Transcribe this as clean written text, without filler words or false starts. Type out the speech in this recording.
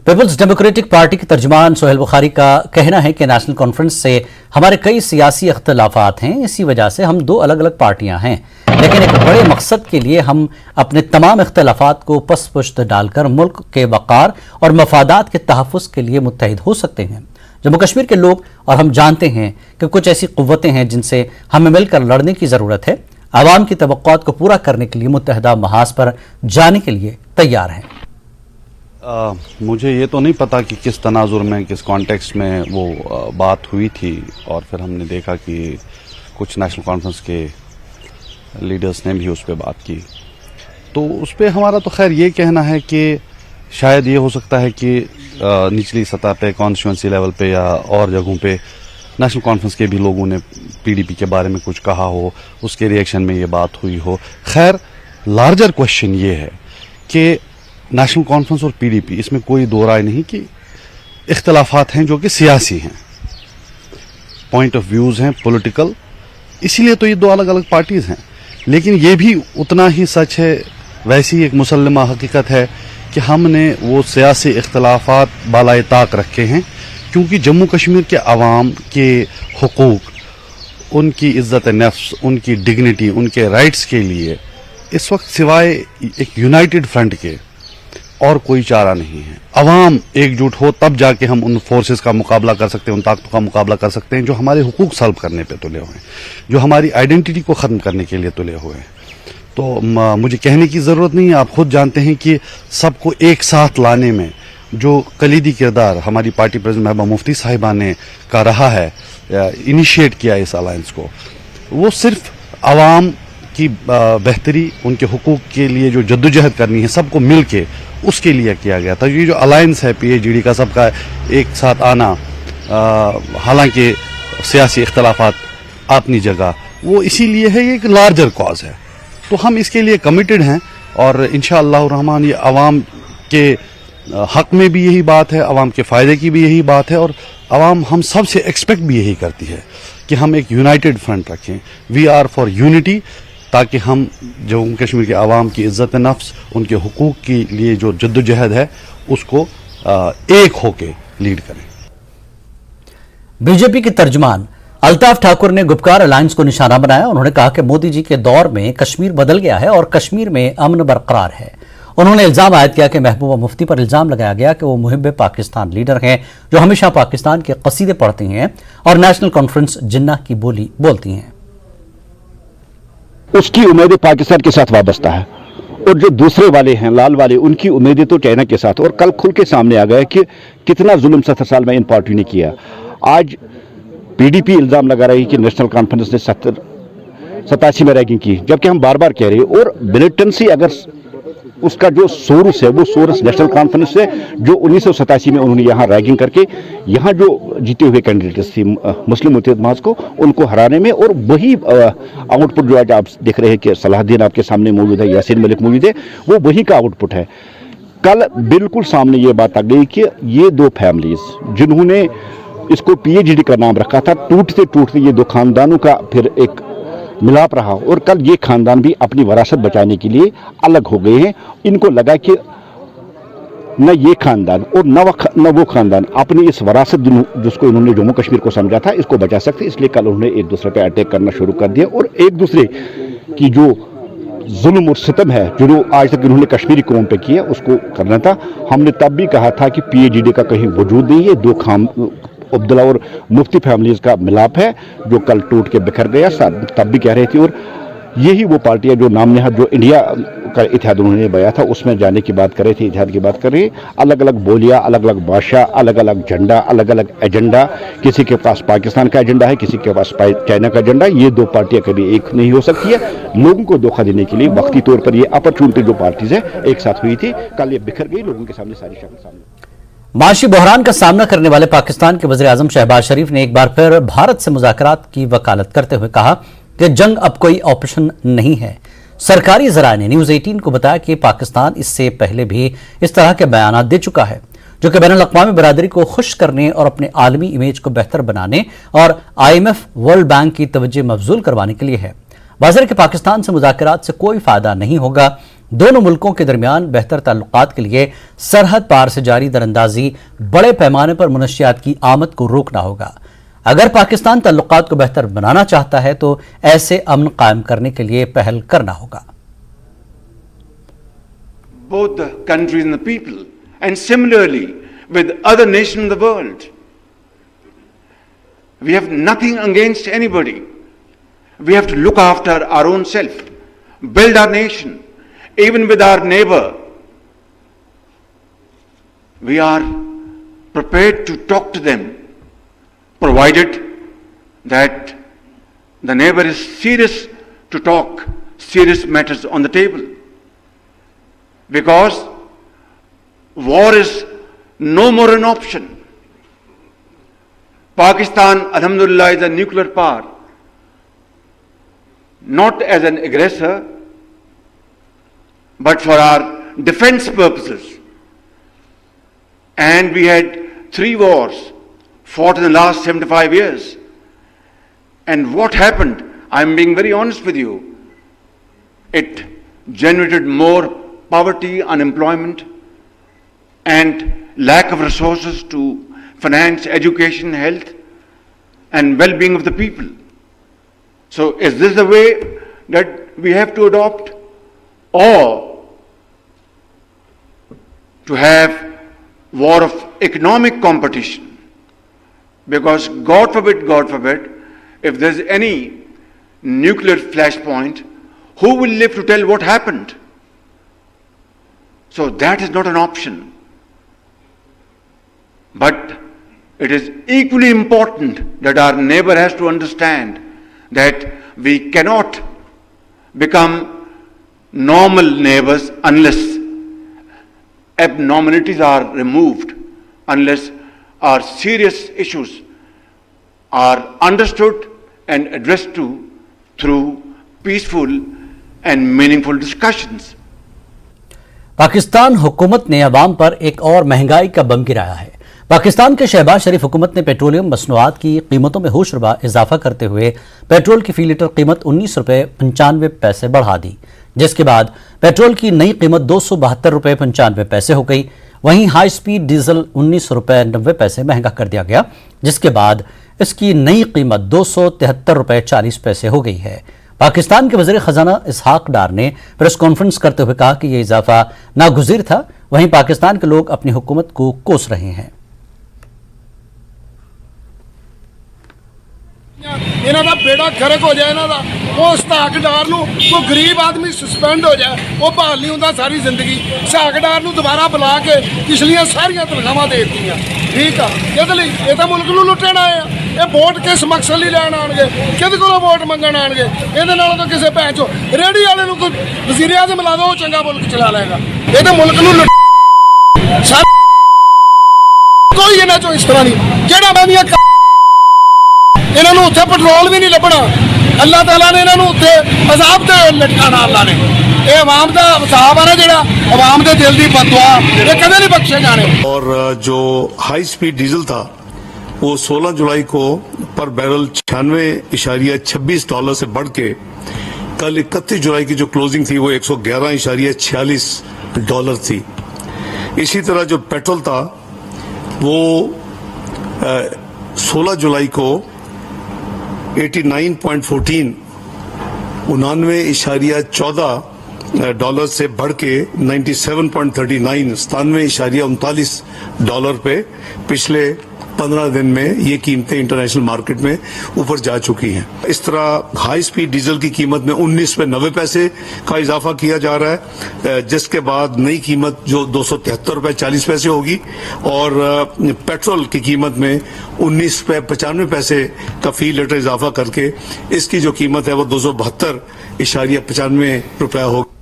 Peoples democratic party کے ترجمان سہیل بخاری کا کہنا ہے کہ نیشنل کانفرنس سے ہمارے کئی سیاسی اختلافات ہیں، اسی وجہ سے ہم دو الگ الگ پارٹیاں ہیں، لیکن ایک بڑے مقصد کے لیے ہم اپنے تمام اختلافات کو پس پشت ڈال کر ملک کے وقار اور مفادات کے تحفظ کے لیے متحد ہو سکتے ہیں۔ جموں کشمیر کے لوگ اور ہم جانتے ہیں کہ کچھ ایسی قوتیں ہیں جن سے ہمیں مل کر لڑنے کی ضرورت ہے، عوام کی توقعات کو پورا کرنے کے لیے متحدہ محاذ پر جانے کے لیے تیار ہیں۔ مجھے یہ تو نہیں پتا کہ کس تناظر میں، کس کانٹیکسٹ میں وہ بات ہوئی تھی، اور پھر ہم نے دیکھا کہ کچھ نیشنل کانفرنس کے لیڈرز نے بھی اس پہ بات کی، تو اس پہ ہمارا تو خیر یہ کہنا ہے کہ شاید یہ ہو سکتا ہے کہ نچلی سطح پہ، کانسٹیچوئنسی لیول پہ یا اور جگہوں پہ نیشنل کانفرنس کے بھی لوگوں نے پی ڈی پی کے بارے میں کچھ کہا ہو، اس کے ریئیکشن میں یہ بات ہوئی ہو۔ خیر لارجر کوشچن یہ ہے کہ نیشنل کانفرنس اور پی ڈی پی، اس میں کوئی دو رائے نہیں کہ اختلافات ہیں جو کہ سیاسی ہیں، پوائنٹ آف ویوز ہیں، پولیٹیکل، اسی لیے تو یہ دو الگ الگ پارٹیز ہیں، لیکن یہ بھی اتنا ہی سچ ہے، ویسی ایک مسلمہ حقیقت ہے کہ ہم نے وہ سیاسی اختلافات بالائے طاق رکھے ہیں، کیونکہ جموں کشمیر کے عوام کے حقوق، ان کی عزت نفس، ان کی ڈگنیٹی، ان کے رائٹس کے لیے اس وقت سوائے ایک یونائٹڈ فرنٹ کے اور کوئی چارہ نہیں ہے۔ عوام ایک جٹ ہو تب جا کے ہم ان فورسز کا مقابلہ کر سکتے ہیں، ان طاقتوں کا مقابلہ کر سکتے ہیں جو ہمارے حقوق سلب کرنے پہ تلے ہوئے ہیں، جو ہماری آئیڈینٹی کو ختم کرنے کے لیے تلے ہوئے ہیں۔ تو مجھے کہنے کی ضرورت نہیں ہے، آپ خود جانتے ہیں کہ سب کو ایک ساتھ لانے میں جو کلیدی کردار ہماری پارٹی پریزیڈنٹ محبوبہ مفتی صاحبہ نے کا رہا ہے، انیشیٹ کیا اس الائنس کو، وہ صرف عوام کی بہتری، ان کے حقوق کے لیے جو جدوجہد کرنی ہے سب کو مل کے، اس کے لیے کیا گیا تھا۔ یہ جو الائنس ہے پی ایچ ڈی کا، سب کا ایک ساتھ آنا، حالانکہ سیاسی اختلافات اپنی جگہ، وہ اسی لیے ہے، یہ ایک لارجر کاز ہے، تو ہم اس کے لیے کمیٹڈ ہیں، اور انشاءاللہ الرحمن یہ عوام کے حق میں بھی یہی بات ہے، عوام کے فائدے کی بھی یہی بات ہے، اور عوام ہم سب سے ایکسپیکٹ بھی یہی کرتی ہے کہ ہم ایک یونائٹڈ فرنٹ رکھیں، وی آر فار یونٹی، تاکہ ہم جموں کشمیر کے عوام کی عزت نفس، ان کے حقوق کے لیے جو جدوجہد ہے اس کو ایک ہو کے لیڈ کریں۔ بی جے پی کے ترجمان الطاف ٹھاکر نے گپکار الائنس کو نشانہ بنایا۔ انہوں نے کہا کہ مودی جی کے دور میں کشمیر بدل گیا ہے اور کشمیر میں امن برقرار ہے۔ انہوں نے الزام عائد کیا کہ محبوبہ مفتی پر الزام لگایا گیا کہ وہ محب پاکستان لیڈر ہیں جو ہمیشہ پاکستان کے قصیدے پڑھتی ہیں اور نیشنل کانفرنس جناح کی بولی بولتی ہیں۔ اس کی امیدیں پاکستان کے ساتھ وابستہ ہے، اور جو دوسرے والے ہیں لال والے، ان کی امیدیں تو چائنا کے ساتھ، اور کل کھل کے سامنے آ گیا کہ کتنا ظلم 70 سال میں ان پارٹیوں نے کیا۔ آج پی ڈی پی الزام لگا رہی ہے کہ نیشنل کانفرنس نے 87 میں ریگنگ کی، جبکہ ہم بار بار کہہ رہے ہیں، اور ملیٹنسی اگر اس کا جو سورس ہے وہ سورس نیشنل کانفرنس ہے، جو 1987 میں انہوں نے یہاں ریگنگ کر کے یہاں جو جیتے ہوئے کینڈیڈیٹس تھی مسلم متحد محاذ کو، ان کو ہرانے میں، اور وہی آؤٹ پٹ جو آج آپ دیکھ رہے ہیں کہ صلاح الدین آپ کے سامنے موجود ہے، یاسین ملک موجود ہے، وہ وہی کا آؤٹ پٹ ہے۔ کل بالکل سامنے یہ بات آ گئی کہ یہ دو فیملیز جنہوں نے اس کو پی ایچ ڈی کا نام رکھا تھا، ٹوٹتے ٹوٹتے یہ دو خاندانوں کا پھر ایک ملاپ رہا، اور کل یہ خاندان بھی اپنی وراثت بچانے کے لیے الگ ہو گئے ہیں۔ ان کو لگا کہ نہ یہ خاندان اور نہ وہ خاندان اپنی اس وراثت جس کو انہوں نے جموں کشمیر کو سمجھا تھا اس کو بچا سکتے، اس لیے کل انہوں نے ایک دوسرے پہ اٹیک کرنا شروع کر دیا، اور ایک دوسرے کی جو ظلم اور ستم ہے جو آج تک انہوں نے کشمیری قوم پہ کیا اس کو کرنا تھا۔ ہم نے تب بھی کہا تھا کہ پی ایچ ڈی کا کہیں وجود نہیں ہے، دو عبداللہ اور مفتی فیملیز کا ملاپ ہے جو کل ٹوٹ کے بکھر گیا، تب بھی کہہ رہے تھے، اور یہی وہ پارٹیاں جو نام نہاد جو انڈیا کا اتحاد انہوں نے بیا تھا اس میں جانے کی بات کر رہے تھے، اتحاد کی بات کر رہے ہیں۔ الگ الگ بولیاں، الگ الگ بادشاہ، الگ الگ جھنڈا، الگ الگ ایجنڈا، کسی کے پاس پاکستان کا ایجنڈا ہے، کسی کے پاس چائنا کا ایجنڈا، یہ دو پارٹیاں کبھی ایک نہیں ہو سکتی ہے۔ لوگوں کو دھوکہ دینے کے لیے وقتی طور پر یہ اپرچونٹی جو پارٹیز ہے ایک ساتھ ہوئی تھی، کل یہ بکھر گئی، لوگوں کے سامنے ساری شکل سامنے۔ معاشی بحران کا سامنا کرنے والے پاکستان کے وزیر اعظم شہباز شریف نے ایک بار پھر بھارت سے مذاکرات کی وکالت کرتے ہوئے کہا کہ جنگ اب کوئی آپشن نہیں ہے۔ سرکاری ذرائع نے نیوز 18 کو بتایا کہ پاکستان اس سے پہلے بھی اس طرح کے بیانات دے چکا ہے جو کہ بین الاقوامی برادری کو خوش کرنے اور اپنے عالمی امیج کو بہتر بنانے اور IMF ورلڈ بینک کی توجہ مبذول کروانے کے لیے ہے۔ واضح ہے کہ پاکستان سے مذاکرات سے کوئی فائدہ نہیں ہوگا، دونوں ملکوں کے درمیان بہتر تعلقات کے لیے سرحد پار سے جاری دراندازی بڑے پیمانے پر منشیات کی آمد کو روکنا ہوگا۔ اگر پاکستان تعلقات کو بہتر بنانا چاہتا ہے تو ایسے امن قائم کرنے کے لیے پہل کرنا ہوگا۔ Both the countries and the people, and similarly with other nations in the world. We have nothing against anybody. We have to look after our own self, build our nation, even with our neighbor. We are prepared to talk to them, provided that the neighbor is serious to talk serious matters on the table. Because war is no more an option. Pakistan, alhamdulillah, is a nuclear power, not as an aggressor, but for our defense purposes. And we had 3 wars fought in the last 75 years. And what happened? I'm being very honest with you. It generated more poverty, unemployment, and lack of resources to finance education, health, and well-being of the people. So is this the way that we have to adopt? Or to have war of economic competition? Because God forbid, if there's any nuclear flashpoint, who will live to tell what happened? So that is not an option. But it is equally important that our neighbor has to understand that we cannot become normal neighbors unless abnormalities are removed, unless our serious issues are understood and addressed to through peaceful and meaningful discussions. Pakistan حکومت نے عوام پر ایک اور مہنگائی کا بم گرایا ہے۔ پاکستان کے شہباز شریف حکومت نے پیٹرولیم مصنوعات کی قیمتوں میں ہوش ربا اضافہ کرتے ہوئے پیٹرول کی فی لیٹر قیمت 19 روپے 95 پیسے بڑھا دی، جس کے بعد پیٹرول کی نئی قیمت 272 روپے 95 پیسے ہو گئی۔ وہیں ہائی سپیڈ ڈیزل 19 روپے 90 پیسے مہنگا کر دیا گیا، جس کے بعد اس کی نئی قیمت 273 روپے 40 پیسے ہو گئی ہے۔ پاکستان کے وزیر خزانہ اسحاق ڈار نے پریس کانفرنس کرتے ہوئے کہا کہ یہ اضافہ ناگزیر تھا، وہیں پاکستان کے لوگ اپنی حکومت کو کوس رہے ہیں۔ انہاں دا بیڑا گرک ہو جائے، انہاں دا وہ اسحاق ڈار نو کوئی غریب آدمی سسپینڈ ہو جائے، وہ بحال نہیں ہوندا ساری زندگی۔ اسحاق ڈار نو دوبارہ بلا کے پچھلیاں ساریاں تنخواਹਾਂ دے دتیاں، ٹھیک آ؟ یہ لیے تو ملک نو لٹن آئے ہیں۔ یہ ووٹ کس مقصد لیے لین آن گے؟ کدے کولوں ووٹ منگن آن گے؟ یہ تو کسی بھن چو ریڑھی والے نو کوئی وزیر اعظم لا دو، وہ چنگا ملک چلا لے گا۔ یہ تو ملک نو کوئی انہاں چوں اس طرح نہیں جہاں بہنیاں انہوں نے اتنے پٹرول بھی نہیں لبنا۔ اللہ تعالیٰ نے انہوں نے اتنے عذاب سے لٹکانا۔ اللہ نے یہ عوام کا عذاب ہے نا، جڑا عوام کے دل کی بددعا، یہ کدے نہیں بخشے جانے۔ اور جو ہائی سپیڈ ڈیزل تھا وہ 16 جولائی کو پر بیرل $96.26 سے بڑھ کے کل 31 جولائی کی جو کلوزنگ تھی وہ $111.46 تھی۔ اسی طرح جو پیٹرول تھا وہ 16 جولائی کو 89.14 $99.14 سے بڑھ کے 97.39 $97.39 پہ پچھلے 15 دن میں یہ قیمتیں انٹرنیشنل مارکیٹ میں اوپر جا چکی ہیں۔ اس طرح ہائی سپیڈ ڈیزل کی قیمت میں 19 پہ 90 پیسے کا اضافہ کیا جا رہا ہے، جس کے بعد نئی قیمت جو 273 روپے 40 پیسے ہوگی، اور پیٹرول کی قیمت میں 19 پہ 95 پیسے کا فی لیٹر اضافہ کر کے اس کی جو قیمت ہے وہ 272.95 روپے ہوگی۔